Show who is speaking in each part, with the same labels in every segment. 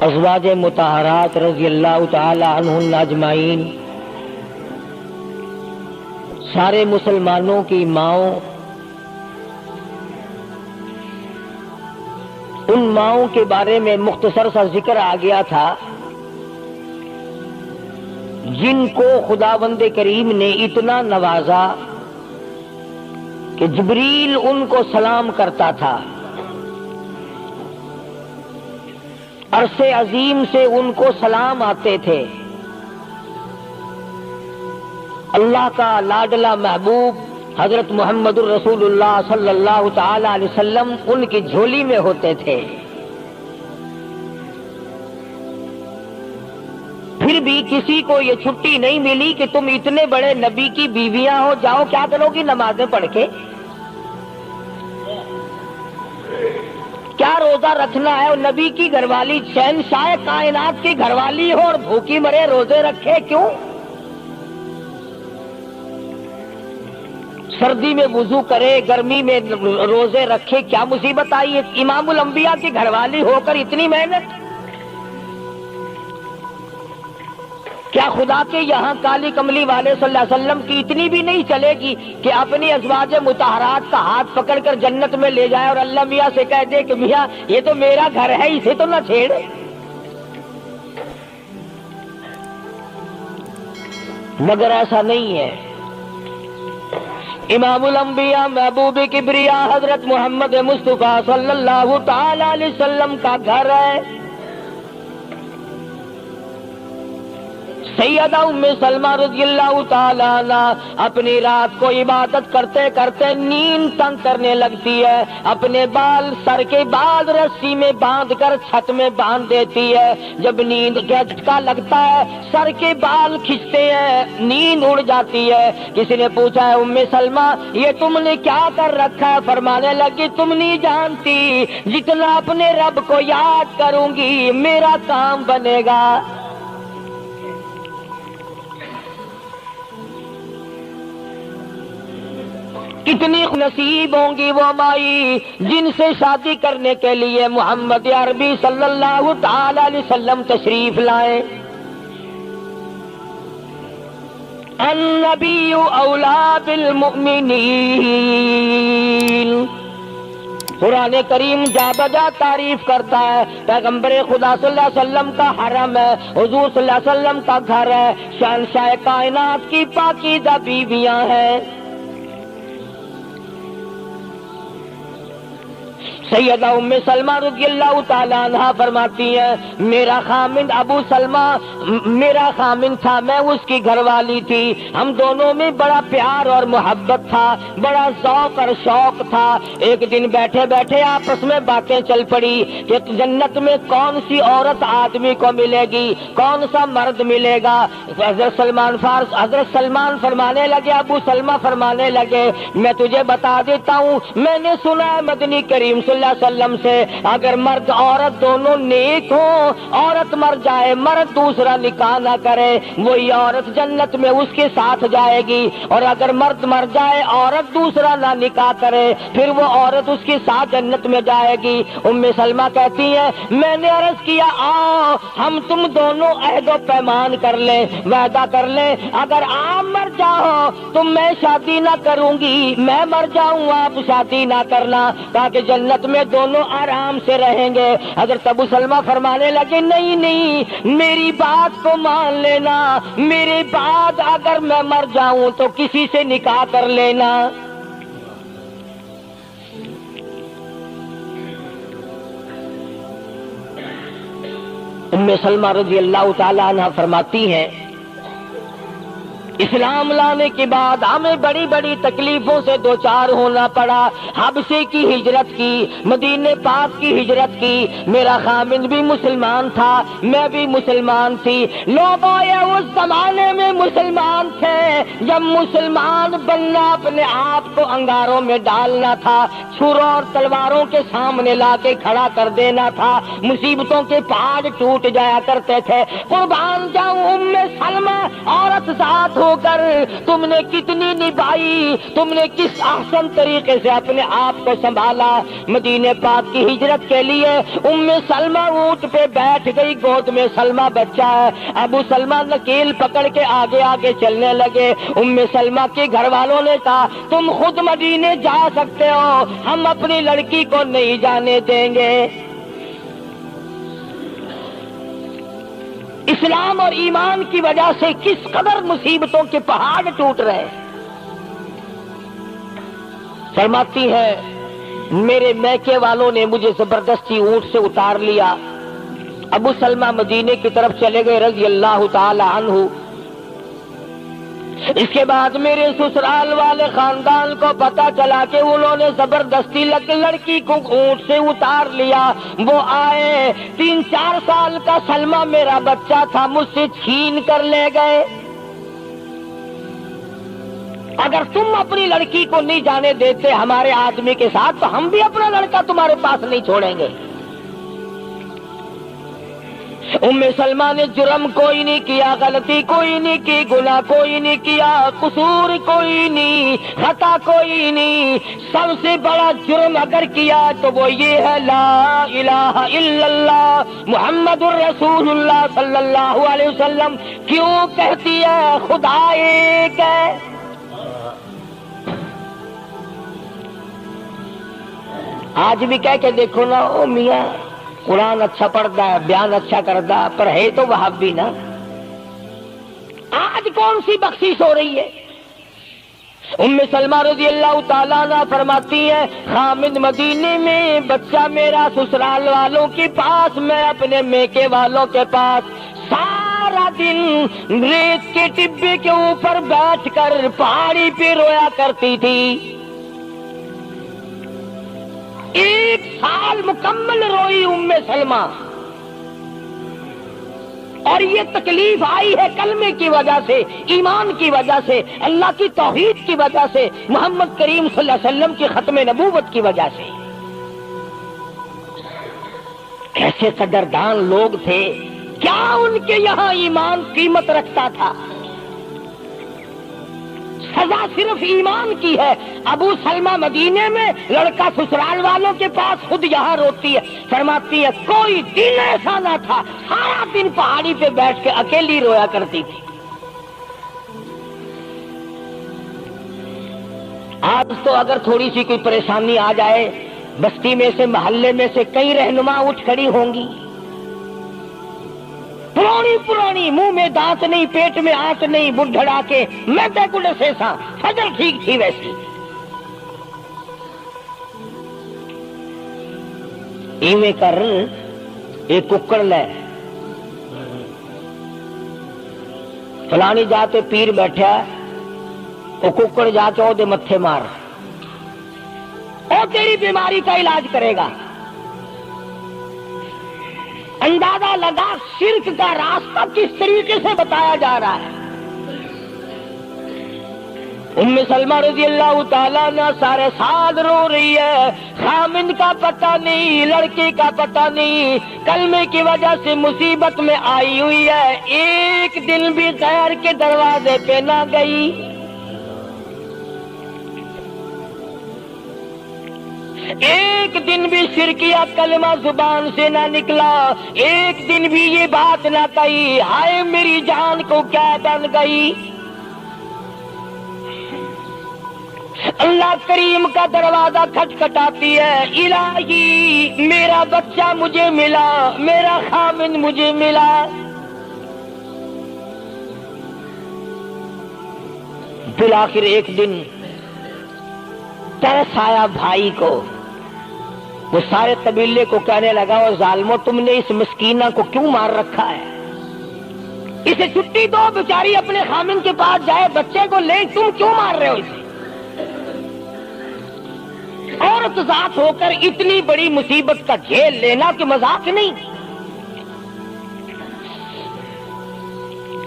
Speaker 1: ازواج مطہرات رضی اللہ تعالی عنہن اجمعین، سارے مسلمانوں کی ماؤں، ان ماؤں کے بارے میں مختصر سا ذکر آ گیا تھا جن کو خداوند کریم نے اتنا نوازا کہ جبریل ان کو سلام کرتا تھا، عرش عظیم سے ان کو سلام آتے تھے۔ اللہ کا لاڈلا محبوب حضرت محمد الرسول اللہ صلی اللہ تعالی علیہ وسلم ان کی جھولی میں ہوتے تھے۔ پھر بھی کسی کو یہ چھٹی نہیں ملی کہ تم اتنے بڑے نبی کی بیویاں ہو، جاؤ کیا کرو گی نمازیں پڑھ کے؟ کیا روزہ رکھنا ہے؟ اور نبی کی گھر والی شہنشاہ کائنات کی گھر والی ہو اور بھوکی مرے روزے رکھے کیوں؟ سردی میں وضو کرے، گرمی میں روزے رکھے، کیا مصیبت آئی ہے؟ امام الانبیاء کی گھر والی ہو کر اتنی محنت؟ کیا خدا کے یہاں کالی کملی والے صلی اللہ علیہ وسلم کی اتنی بھی نہیں چلے گی کہ اپنی ازواج مطہرات کا ہاتھ پکڑ کر جنت میں لے جائے اور اللہ میاں سے کہہ دے کہ میاں یہ تو میرا گھر ہے، اسے تو نہ چھیڑ؟ مگر ایسا نہیں ہے۔ امام الانبیاء محبوب کبریا حضرت محمد مصطفیٰ صلی اللہ تعالی علیہ وسلم کا گھر ہے۔ سیدہ ام سلمہ رضی اللہ تعالی عنہ اپنی رات کو عبادت کرتے کرتے نیند تنگ کرنے لگتی ہے، اپنے بال سر کے بال رسی میں باندھ کر چھت میں باندھ دیتی ہے۔ جب نیند کا جھٹکا لگتا ہے سر کے بال کھنچتے ہیں، نیند اڑ جاتی ہے۔ کسی نے پوچھا ہے ام سلمہ یہ تم نے کیا کر رکھا ہے؟ فرمانے لگی تم نہیں جانتی، جتنا اپنے رب کو یاد کروں گی میرا کام بنے گا۔ کتنی نصیب ہوں گی وہ مائی جن سے شادی کرنے کے لیے محمد عربی صلی اللہ تعالی علیہ وسلم تشریف لائے۔ النبی اولی بالمؤمنین، قرآن کریم جا بجا تعریف کرتا ہے پیغمبر خدا صلی اللہ علیہ وسلم کا حرم ہے، حضور صلی اللہ علیہ وسلم کا گھر ہے، شہنشاہ کائنات کی پاکیزہ بیویاں ہیں۔ سیدہ ام سلمہ رضی اللہ تعالی عنہ فرماتی ہیں میرا خامند ابو سلمہ میرا خامند تھا، میں اس کی گھر والی تھی، ہم دونوں میں بڑا پیار اور محبت تھا، بڑا ذوق اور شوق تھا۔ ایک دن بیٹھے بیٹھے آپس میں باتیں چل پڑی کہ جنت میں کون سی عورت آدمی کو ملے گی، کون سا مرد ملے گا۔ حضرت سلمان فرمانے لگے، ابو سلمہ فرمانے لگے میں تجھے بتا دیتا ہوں، میں نے سنا ہے مدنی کریم صلی اللہ علیہ وسلم سے اگر مرد عورت دونوں نیک ہوں، عورت مر جائے مرد دوسرا نکاح نہ کرے وہی عورت جنت میں اس کے ساتھ جائے گی، اور اگر مرد مر جائے عورت دوسرا نہ نکاح کرے پھر وہ عورت اس کے ساتھ جنت میں جائے گی۔ ام سلمہ کہتی ہیں میں نے عرض کیا آؤ ہم تم دونوں عہد و پیمان کر لیں، وعدہ کر لیں، اگر آپ مر جاؤ تو میں شادی نہ کروں گی، میں مر جاؤں آپ شادی نہ کرنا، تاکہ جنت میں دونوں آرام سے رہیں گے۔ حضرت ابو سلمہ فرمانے لگے نہیں نہیں میری بات کو مان لینا، میرے بعد اگر میں مر جاؤں تو کسی سے نکاح کر لینا۔ ام سلمہ رضی اللہ تعالی عنہ فرماتی ہیں اسلام لانے کے بعد ہمیں بڑی بڑی تکلیفوں سے دوچار ہونا پڑا، حبشے کی ہجرت کی، مدینے پاک کی ہجرت کی، میرا خامند بھی مسلمان تھا، میں بھی مسلمان تھی، لوگ اس زمانے میں مسلمان تھے جب مسلمان بننا اپنے آپ کو انگاروں میں ڈالنا تھا، چھروں اور تلواروں کے سامنے لا کے کھڑا کر دینا تھا، مصیبتوں کے پہاڑ ٹوٹ جایا کرتے تھے۔ قربان جاؤں ام سلمہ عورت ذات ہو کر تم نے کتنی نبھائی، تم نے کس احسن طریقے سے اپنے آپ کو سنبھالا۔ مدینے پاک کی ہجرت کے لیے ام سلمہ اونٹ پہ بیٹھ گئی، گود میں سلمہ بچہ ہے، ابو سلمہ نکیل پکڑ کے آگے آگے چلنے لگے۔ ام سلمہ کے گھر والوں نے کہا تم خود مدینے جا سکتے ہو، ہم اپنی لڑکی کو نہیں جانے دیں گے۔ اسلام اور ایمان کی وجہ سے کس قدر مصیبتوں کے پہاڑ ٹوٹ رہے۔ فرماتی ہے میرے میکے والوں نے مجھے زبردستی اونٹ سے اتار لیا۔ ابو سلمہ مدینے کی طرف چلے گئے رضی اللہ تعالی عنہ۔ اس کے بعد میرے سسرال والے خاندان کو پتا چلا کہ انہوں نے زبردستی لڑکی کو اونٹ سے اتار لیا۔ وہ آئے، 3-4 سال کا سلمہ میرا بچہ تھا، مجھ سے چھین کر لے گئے۔ اگر تم اپنی لڑکی کو نہیں جانے دیتے ہمارے آدمی کے ساتھ تو ہم بھی اپنا لڑکا تمہارے پاس نہیں چھوڑیں گے۔ ام سلمہ نے جرم کوئی نہیں کیا، غلطی کوئی نہیں کی، گناہ کوئی نہیں کیا، قصور کوئی نہیں، خطا کوئی نہیں۔ سب سے بڑا جرم اگر کیا تو وہ یہ ہے لا الہ الا اللہ محمد الرسول اللہ صلی اللہ علیہ وسلم۔ کیوں کہتی ہے خدا ایک ہے؟ آج بھی کہہ کے دیکھو نا، او میاں قرآن اچھا پڑھتا ہے، بیان اچھا کرتا، پر ہے تو وہابی نا۔ آج کون سی بخشش ہو رہی ہے؟ ام سلمہ رضی اللہ تعالیٰ عنہ فرماتی ہے خامد مدینے میں، بچہ میرا سسرال والوں کے پاس، میں اپنے میکے والوں کے پاس۔ سارا دن ریت کے ٹبے کے اوپر بیٹھ کر پہاڑی پہ رویا کرتی تھی۔ 1 سال مکمل روئی ام سلمہ، اور یہ تکلیف آئی ہے کلمے کی وجہ سے، ایمان کی وجہ سے، اللہ کی توحید کی وجہ سے، محمد کریم صلی اللہ علیہ وسلم کی ختم نبوت کی وجہ سے۔ کیسے قدردان لوگ تھے، کیا ان کے یہاں ایمان قیمت رکھتا تھا؟ سزا صرف ایمان کی ہے۔ ابو سلمہ مدینے میں، لڑکا سسرال والوں کے پاس، خود یہاں روتی ہے، فرماتی ہے کوئی دن ایسا نہ تھا، سارا دن پہاڑی پہ بیٹھ کے اکیلی رویا کرتی تھی۔ آج تو اگر تھوڑی سی کوئی پریشانی آ جائے، بستی میں سے، محلے میں سے کئی رہنما اٹھ کھڑی ہوں گی، پرانی منہ میں دانت نہیں، پیٹ میں آنت نہیں، بڑھڑا کے میں بیکڑے سے سا فجر ٹھیک تھی ویسی۔ ایویں کر ایک ککڑ لے، فلانی جاتے پیر بیٹھا، وہ ککڑ جا کے وہ متھے مار، وہ تیری بیماری کا علاج کرے گا۔ اندازہ لگا شرک کا راستہ کس طریقے سے بتایا جا رہا ہے۔ ام سلمہ رضی اللہ تعالیٰ نے سارے سال رو رہی ہے، خامند کا پتہ نہیں، لڑکے کا پتہ نہیں، کلمے کی وجہ سے مصیبت میں آئی ہوئی ہے، ایک دن بھی غیر کے دروازے پہ نہ گئی۔ ایک دن بھی شرکیہ کلمہ زبان سے نہ نکلا، ایک دن بھی یہ بات نہ کہی ہائے میری جان کو کیا بن گئی۔ اللہ کریم کا دروازہ کھٹکھٹاتی ہے، الہی میرا بچہ مجھے ملا، میرا خامن مجھے ملا۔ بالآخر ایک دن ترس آیا بھائی کو، وہ سارے قبیلے کو کہنے لگا اور ظالموں تم نے اس مسکینہ کو کیوں مار رکھا ہے؟ اسے چھٹی دو، بیچاری اپنے خامن کے پاس جائے، بچے کو لے، تم کیوں مار رہے ہو اسے؟ عورت ذات ہو کر اتنی بڑی مصیبت کا جھیل لینا کہ مذاق نہیں۔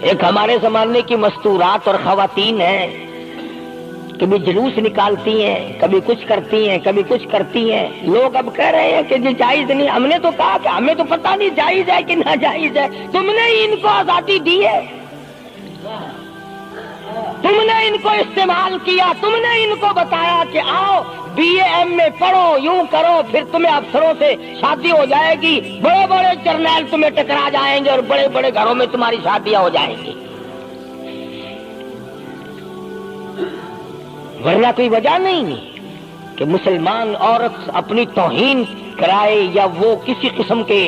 Speaker 1: ایک ہمارے زمانے کی مستورات اور خواتین ہیں، کبھی جلوس نکالتی ہیں، کبھی کچھ کرتی ہیں، کبھی کچھ کرتی ہیں۔ لوگ اب کہہ رہے ہیں کہ جی جائز نہیں، ہم نے تو کہا کہ ہمیں تو پتہ نہیں جائز ہے کہ ناجائز ہے، تم نے ہی ان کو آزادی دی ہے۔ تم نے ان کو استعمال کیا، تم نے ان کو بتایا کہ آؤ BA MA پڑھو، یوں کرو، پھر تمہیں افسروں سے شادی ہو جائے گی، بڑے بڑے جرنیل تمہیں ٹکرا جائیں گے اور بڑے بڑے گھروں میں تمہاری شادیاں ہو جائیں گی، ورنہ کوئی وجہ نہیں کہ مسلمان عورت اپنی توہین کرائے یا وہ کسی قسم کے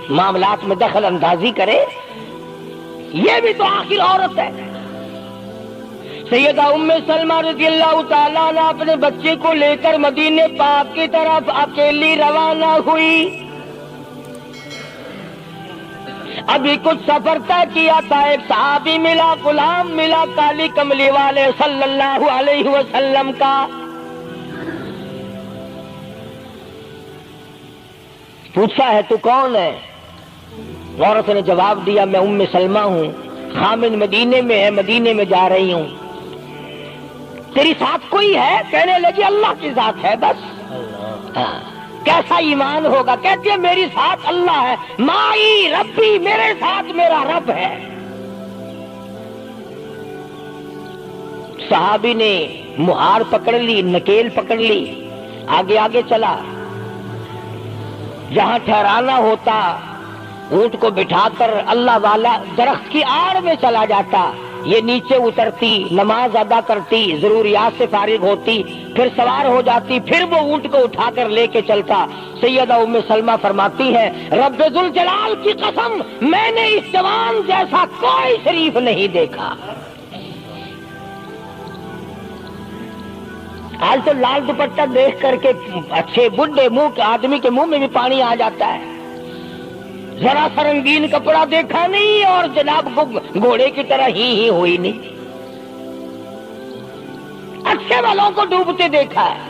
Speaker 1: معاملات میں دخل اندازی کرے، یہ بھی تو آخر عورت ہے۔ سیدہ ام سلمہ رضی اللہ تعالیٰ عنہ اپنے بچے کو لے کر مدینے پاک کی طرف اکیلی روانہ ہوئی، ابھی کچھ سفر طے کیا تھا، ایک صحابی ملا، غلام ملا کالی کملی والے صلی اللہ علیہ وسلم کا، پوچھا ہے تو کون ہے؟ عورت نے جواب دیا میں ام سلمہ ہوں، خامن مدینے میں ہے، مدینے میں جا رہی ہوں۔ تیری ساتھ کوئی ہے؟ کہنے لگی اللہ کی ذات ہے بس۔ کیسا ایمان ہوگا؟ کہتی ہے میری ساتھ اللہ ہے، مائی ربی، میرے ساتھ میرا رب ہے۔ صحابی نے مہار پکڑ لی، نکیل پکڑ لی، آگے آگے چلا، جہاں ٹھہرانا ہوتا اونٹ کو بٹھا کر اللہ والا درخت کی آڑ میں چلا جاتا، یہ نیچے اترتی، نماز ادا کرتی، ضروریات سے فارغ ہوتی، پھر سوار ہو جاتی، پھر وہ اونٹ کو اٹھا کر لے کے چلتا۔ سیدہ ام سلمہ فرماتی ہے رب ذوالجلال کی قسم میں نے اس جوان جیسا کوئی شریف نہیں دیکھا۔ آج تو لال دوپٹہ دیکھ کر کے اچھے بڈھے منہ آدمی کے منہ میں بھی پانی آ جاتا ہے، ذرا سا رنگین کپڑا دیکھا نہیں اور جناب گھوڑے کی طرح ہی ہوئی نہیں، اچھے والوں کو ڈوبتے دیکھا ہے۔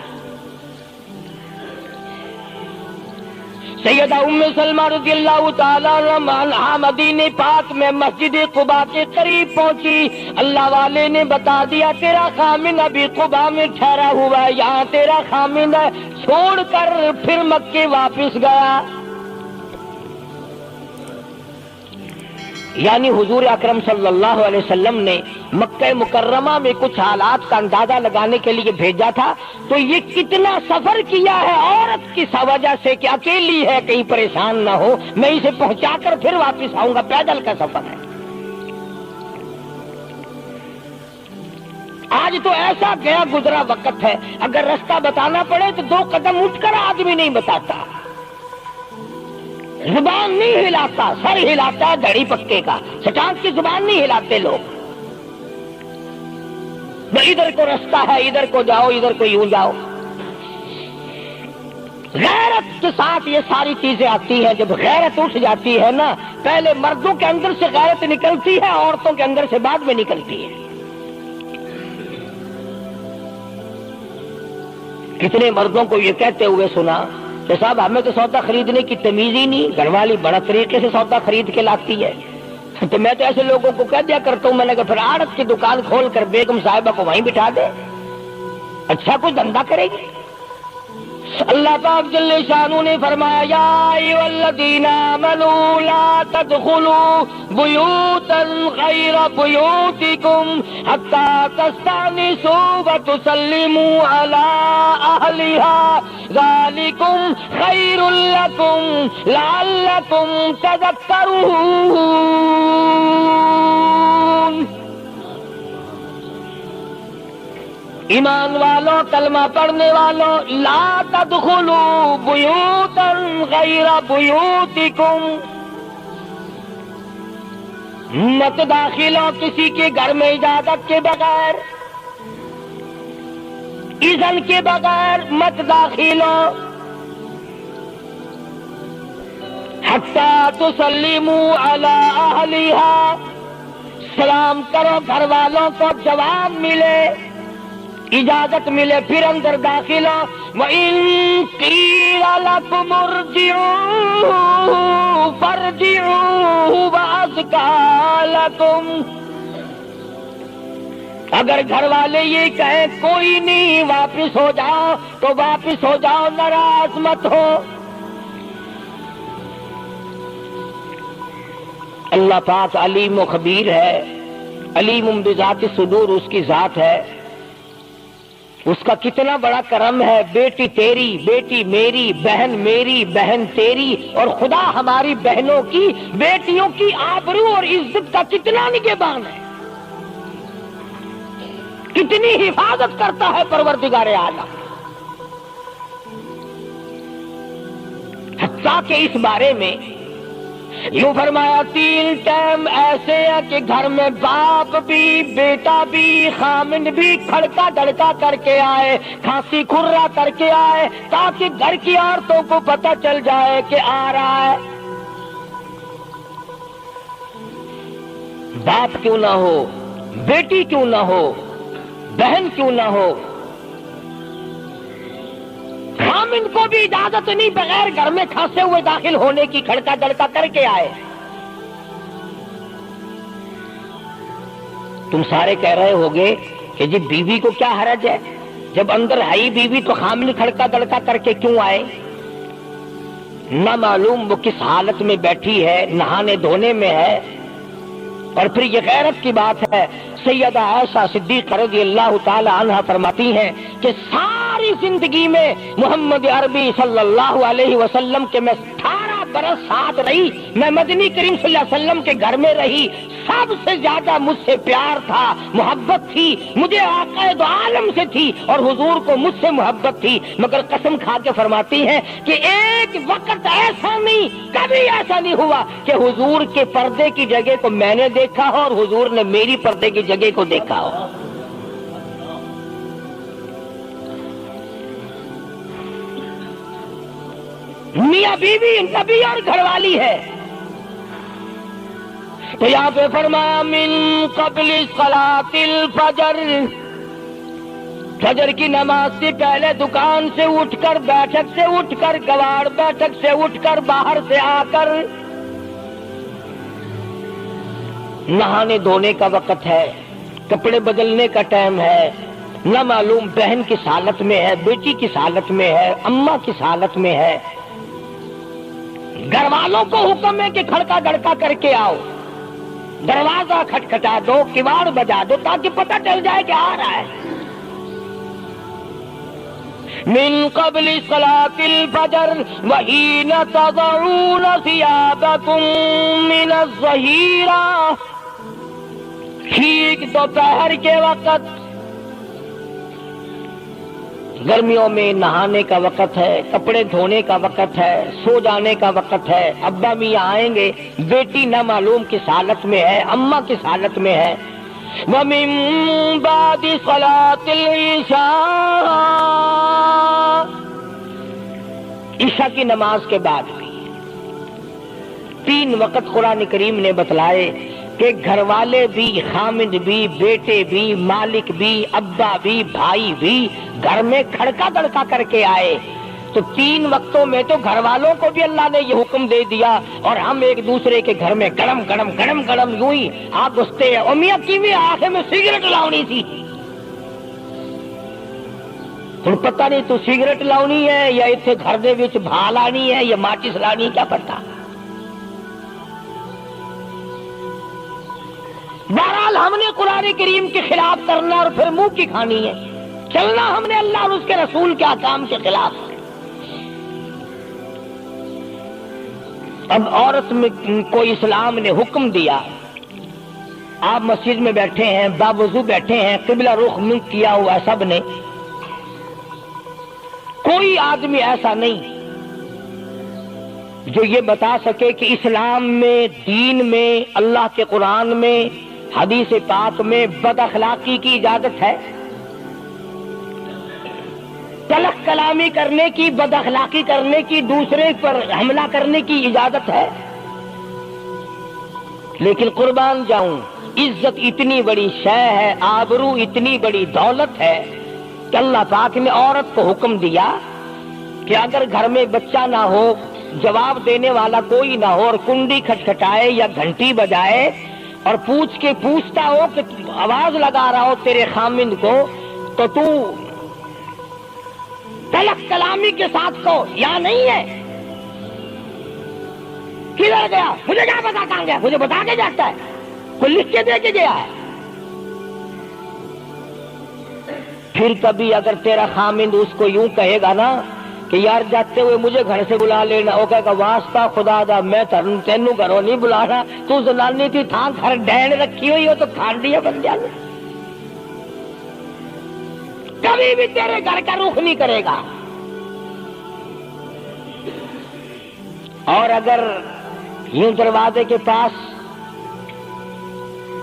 Speaker 1: سیدہ ام سلمہ رضی اللہ تعالیٰ عنہا مدینے پاک میں مسجد قباء کے قریب پہنچی، اللہ والے نے بتا دیا تیرا خامن ابھی قباء میں ٹھہرا ہوا ہے، یہاں تیرا خامن ہے، چھوڑ کر پھر مکے واپس گیا۔ یعنی حضور اکرم صلی اللہ علیہ وسلم نے مکہ مکرمہ میں کچھ حالات کا اندازہ لگانے کے لیے بھیجا تھا، تو یہ کتنا سفر کیا ہے عورت کی وجہ سے کہ اکیلی ہے، کہیں پریشان نہ ہو، میں اسے پہنچا کر پھر واپس آؤں گا، پیدل کا سفر ہے۔ آج تو ایسا گیا گزرا وقت ہے، اگر رستہ بتانا پڑے تو 2 قدم اٹھ کر آدمی نہیں بتاتا، زبان نہیں ہلاتا، سر ہلاتا ہے دھڑی پکے کا، سٹانس کی زبان نہیں ہلاتے لوگ، ادھر کو رستہ ہے، ادھر کو جاؤ، ادھر کو یوں جاؤ۔ غیرت کے ساتھ یہ ساری چیزیں آتی ہیں، جب غیرت اٹھ جاتی ہے نا، پہلے مردوں کے اندر سے غیرت نکلتی ہے، عورتوں کے اندر سے بعد میں نکلتی ہے۔ کتنے مردوں کو یہ کہتے ہوئے سنا کہ صاحب ہمیں تو سودا خریدنے کی تمیز ہی نہیں، گھر والی بڑا طریقے سے سودا خرید کے لاتی ہے، تو میں تو ایسے لوگوں کو کہہ دیا کرتا ہوں، میں نے کہا پھر آڑت کی دکان کھول کر بیگم صاحبہ کو وہیں بٹھا دے، اچھا کچھ دھندا کرے گی۔ اللہ پاک جل شانہ نے فرمایا یا ایھا الذین آمنوا لا تدخلوا بیوتا غیر بیوتکم حتی تستأنسوا وتسلموا علی اہلها ذالکم خیر لکم لعلکم تذکرون۔ ایمان والوں، کلمہ پڑھنے والوں، لا تدخلوا بیوتا غیر بیوتکم، مت داخل ہو کسی کے گھر میں اجازت کے بغیر، اذن کے بغیر مت داخل ہو، حتی تسلموا علی اہلہا، سلام کرو گھر والوں کو، جواب ملے، اجازت ملے، پھر اندر داخل ہو۔ وَإِن قِيلَ لَكُمُ ارْجِعُوا فَارْجِعُوا هُوَ أَزْكَىٰ لَكُمْ، اگر گھر والے یہ کہیں کوئی نہیں واپس ہو جاؤ تو واپس ہو جاؤ، ناراض مت ہو۔ اللہ پاک علیم و خبیر ہے، علیم بذات الصدور اس کی ذات ہے، اس کا کتنا بڑا کرم ہے، بیٹی تیری، بیٹی میری، بہن میری، بہن تیری، اور خدا ہماری بہنوں کی، بیٹیوں کی آبرو اور عزت کا کتنا نگہبان ہے، کتنی حفاظت کرتا ہے پروردگار عالم۔ حتیٰ کہ اس بارے میں یوں فرمایا 3 ٹائم ایسے ہیں کہ گھر میں باپ بھی، بیٹا بھی، خامند بھی کھڑکا دڑکا کر کے آئے، کھانسی کھرا کر کے آئے، تاکہ گھر کی عورتوں کو پتہ چل جائے کہ آ رہا ہے۔ باپ کیوں نہ ہو، بیٹی کیوں نہ ہو، بہن کیوں نہ ہو، خامند کو بھی اجازت نہیں بغیر گھر میں کھانسے ہوئے داخل ہونے کی، کھڑکا دڑکا کر کے آئے۔ تم سارے کہہ رہے ہوگے کہ جی بیوی کو کیا حرج ہے، جب اندر ہے بیوی تو خامند کھڑکا دڑکا کر کے کیوں آئے؟ نہ معلوم وہ کس حالت میں بیٹھی ہے، نہانے دھونے میں ہے۔ اور پھر یہ غیرت کی بات ہے، سیدہ عائشہ صدیقہ رضی اللہ تعالی عنہا فرماتی ہیں کہ ساری زندگی میں محمد عربی صلی اللہ علیہ وسلم کے میں 18 برس ساتھ رہی، میں مدنی کریم صلی اللہ علیہ وسلم کے گھر میں رہی، سب سے زیادہ مجھ سے پیار تھا، محبت تھی، مجھے آقا دو عالم سے تھی، اور حضور کو مجھ سے محبت تھی، مگر قسم کھا کے فرماتی ہیں کہ ایک وقت ایسا نہیں، کبھی ایسا نہیں ہوا کہ حضور کے پردے کی جگہ کو میں نے دیکھا ہو اور حضور نے میری پردے کی جگہ کو دیکھا ہو۔ میاں بیوی نبی اور گھر والی ہے، تو یہاں پہ فرمایا من قبل صلاۃ الفجر، فجر کی نماز سے پہلے دکان سے اٹھ کر، بیٹھک سے اٹھ کر، کواڑ بیٹھک سے اٹھ کر، باہر سے آ کر نہانے دھونے کا وقت ہے، کپڑے بدلنے کا ٹائم ہے، نہ معلوم بہن کس حالت میں ہے، بیٹی کس حالت میں ہے، اماں کس حالت میں ہے۔ گھر والوں کو حکم ہے کہ کھڑکا دڑکا کر کے آؤ، دروازہ کھٹکھٹا دو، کواڑ بجا دو، تاکہ پتہ چل جائے کہ آ رہا ہے۔ من قبل صلاۃ الفجر وحین تضعون ثیابکم من الظہیرہ، ٹھیک دوپہر کے وقت، گرمیوں میں نہانے کا وقت ہے، کپڑے دھونے کا وقت ہے، سو جانے کا وقت ہے، ابا میاں آئیں گے، بیٹی نہ معلوم کس حالت میں ہے، اماں کس حالت میں ہے۔ وَمِن بَعْدِ صَلَاةِ الْعِشَاءِ، عشاء کی نماز کے بعد بھی 3 وقت قرآن کریم نے بتلائے کہ گھر والے بھی، خامد بھی، بیٹے بھی، مالک بھی، ابا بھی، بھائی بھی گھر میں کھڑکا دڑکا کر کے آئے۔ تو 3 وقتوں میں تو گھر والوں کو بھی اللہ نے یہ حکم دے دیا، اور ہم ایک دوسرے کے گھر میں گڑم گڑم گڑم گڑم یوں ہی آپ گھستے ہیں۔ اور میاں کی بھی آنکھیں میں سگریٹ لاؤنی تھی، ہن پتہ نہیں تو سگریٹ لاؤنی ہے یا اتنے گھر دے وچ بھا لانی ہے یا ماچس لانی، کیا پتہ۔ بہرحال ہم نے قرآن کریم کے خلاف کرنا اور پھر منہ کی کھانی ہے، چلنا ہم نے اللہ اور اس کے رسول کے احکام کے خلاف۔ اب عورت میں کو اسلام نے حکم دیا، آپ مسجد میں بیٹھے ہیں، باوضو بیٹھے ہیں، قبلہ رخ منہ کیا ہوا سب نے، کوئی آدمی ایسا نہیں جو یہ بتا سکے کہ اسلام میں، دین میں، اللہ کے قرآن میں، حدیث پاک میں بد اخلاقی کی اجازت ہے، تلخ کلامی کرنے کی، بد اخلاقی کرنے کی، دوسرے پر حملہ کرنے کی اجازت ہے۔ لیکن قربان جاؤں، عزت اتنی بڑی شے ہے، آبرو اتنی بڑی دولت ہے کہ اللہ پاک نے عورت کو حکم دیا کہ اگر گھر میں بچہ نہ ہو، جواب دینے والا کوئی نہ ہو، اور کنڈی کھٹکھٹائے یا گھنٹی بجائے اور پوچھتا ہو کہ آواز لگا رہا ہو تیرے خامند کو، تو تو تلخ کلامی کے ساتھ کو یا نہیں ہے، کدھر گیا، مجھے کیا پتا کہاں گیا، مجھے بتا کے جاتا ہے، کوئی لکھ کے دے کے گیا ہے، پھر کبھی اگر تیرا خامند اس کو یوں کہے گا نا کہ یار جاتے ہوئے مجھے گھر سے بلا لینا، وہ کہے گا واسطہ خدا دا میں تینوں گھروں نہیں بلانا، تو زنانی تھی تھا گھر ڈین رکھی ہوئی ہو تو کھانڈیا بن جانا، کبھی بھی تیرے گھر کا رخ نہیں کرے گا۔ اور اگر یوں دروازے کے پاس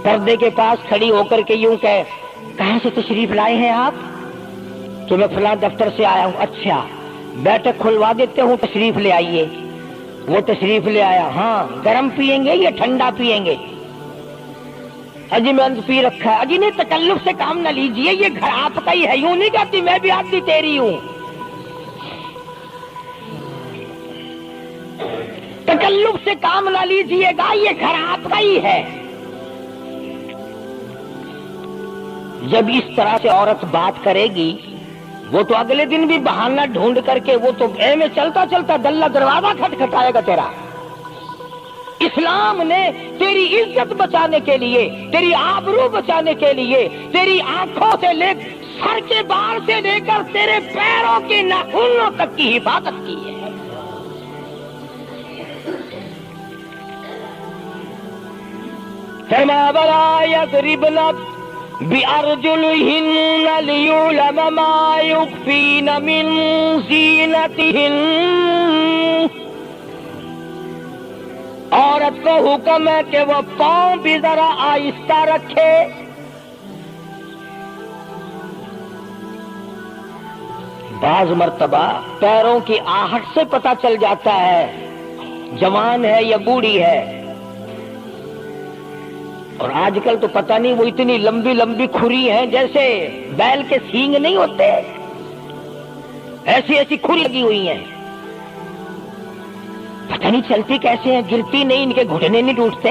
Speaker 1: پردے کے پاس کھڑی ہو کر کے یوں کہے کہاں سے تشریف لائے ہیں آپ؟ تو میں فلاں دفتر سے آیا ہوں۔ اچھا بیٹھک کھلوا دیتے ہوں، تشریف لے آئیے۔ وہ تشریف لے آیا، ہاں گرم پیئیں گے یا ٹھنڈا پیئیں گے؟ اجی میں پی رکھا ہے۔ اجی نہیں، تکلف سے کام نہ لیجئے، یہ گھر آپ کا ہی ہے، یوں نہیں کہتی میں بھی آدمی تیری ہوں۔ تکلف سے کام نہ لیجئے گا، یہ گھر آپ کا ہی ہے۔ جب اس طرح سے عورت بات کرے گی، وہ تو اگلے دن بھی بہانہ ڈھونڈ کر کے وہ تو اے میں چلتا چلتا دلہ دروازہ کھٹکھٹائے گا تیرا۔ اسلام نے تیری عزت بچانے کے لیے، تیری آبرو بچانے کے لیے، تیری آنکھوں سے لے سر کے بال سے لے کر تیرے پیروں کے ناخنوں تک کی حفاظت کی ہے۔ فرمایا وَلَا يَضْرِبْنَ بِأَرْجُلِهِنَّ لِيُعْلَمَ مَا يُخْفِينَ مِنْ زِينَتِهِنَّ۔ عورت کو حکم ہے کہ وہ پاؤں بھی ذرا آہستہ رکھے۔ بعض مرتبہ پیروں کی آہٹ سے پتہ چل جاتا ہے جوان ہے یا بوڑھی ہے۔ اور آج کل تو پتہ نہیں وہ اتنی لمبی لمبی کھری ہیں جیسے بیل کے سینگ نہیں ہوتے، ایسی ایسی کھری لگی ہوئی ہیں، پتہ نہیں چلتی کیسے ہیں، گرتی نہیں، ان کے گھٹنے نہیں ٹوٹتے۔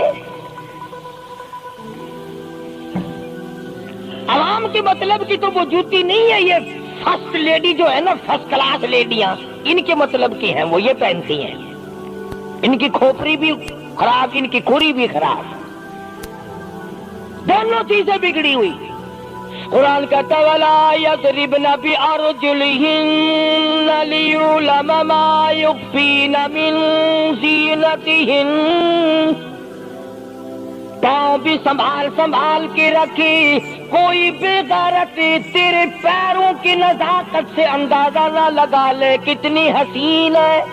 Speaker 1: عوام کے مطلب کی تو وہ جوتی نہیں ہے، یہ فرسٹ لیڈی جو ہے نا، فرسٹ کلاس لیڈیاں، ان کے مطلب کی ہیں، وہ یہ پہنتی ہیں۔ ان کی کھوپڑی بھی خراب، ان کی کھری بھی خراب، دونوں چیزیں بگڑی ہوئی۔ قرآن کہتا وَلَا يَضْرِبْنَ بِأَرْجُلِهِنَّ لِيُعْلَمَ مَا يُخْفِينَ مِنْ زِينَتِهِنَّ۔ پاؤں بھی سنبھال سنبھال کے رکھی، کوئی بے غیرت تیرے پیروں کی نزاکت سے اندازہ نہ لگا لے کتنی حسین ہے۔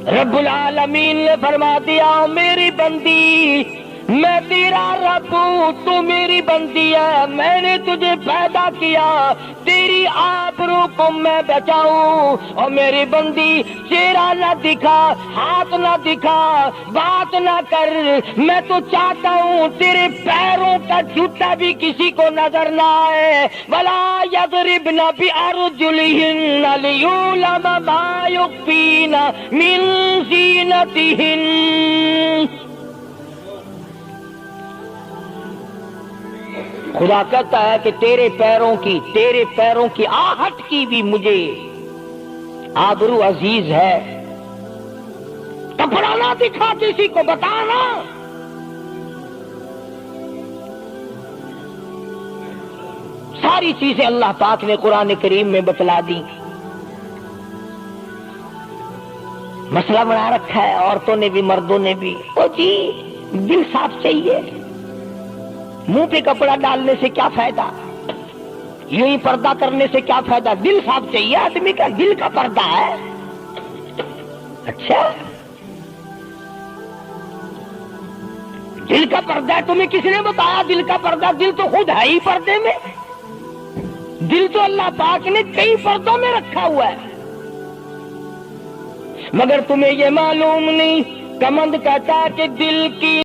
Speaker 1: رب العالمین نے فرما دیا میری بندی میں تیرا رب ہوں، تو میری بندی ہے، میں نے تجھے پیدا کیا تیری آبرو کو میں بچاؤں۔ اور میری بندی چہرہ نہ دکھا، ہاتھ نہ دکھا، بات نہ کر، میں تو چاہتا ہوں تیرے پیروں کا جوتا بھی کسی کو نظر نہ آئے۔ وَلَا يَضْرِبْنَ بِأَرْجُلِهِنَّ لِيُعْلَمَ مَا يُخْفِينَ مِنْ زِينَتِهِنَّ۔ خدا کہتا ہے کہ تیرے پیروں کی آہٹ کی بھی مجھے آبرو عزیز ہے۔ کپڑا نہ دکھا کسی کو، بتانا۔ ساری چیزیں اللہ پاک نے قرآن کریم میں بتلا دی۔ مسئلہ بنا رکھا ہے عورتوں نے بھی مردوں نے بھی، او جی دل صاف چاہیے، منہ پہ کپڑا ڈالنے سے کیا فائدہ، یوں ہی پردہ کرنے سے کیا فائدہ، دل صاف چاہیے، آدمی کا دل کا پردہ ہے۔ اچھا دل کا پردہ ہے، تمہیں کس نے بتایا دل کا پردہ؟ دل تو خود ہے ہی پردے میں، دل تو اللہ پاک نے کئی پردوں میں رکھا ہوا ہے، مگر تمہیں یہ معلوم نہیں۔ کمند کہتا ہے کہ دل کی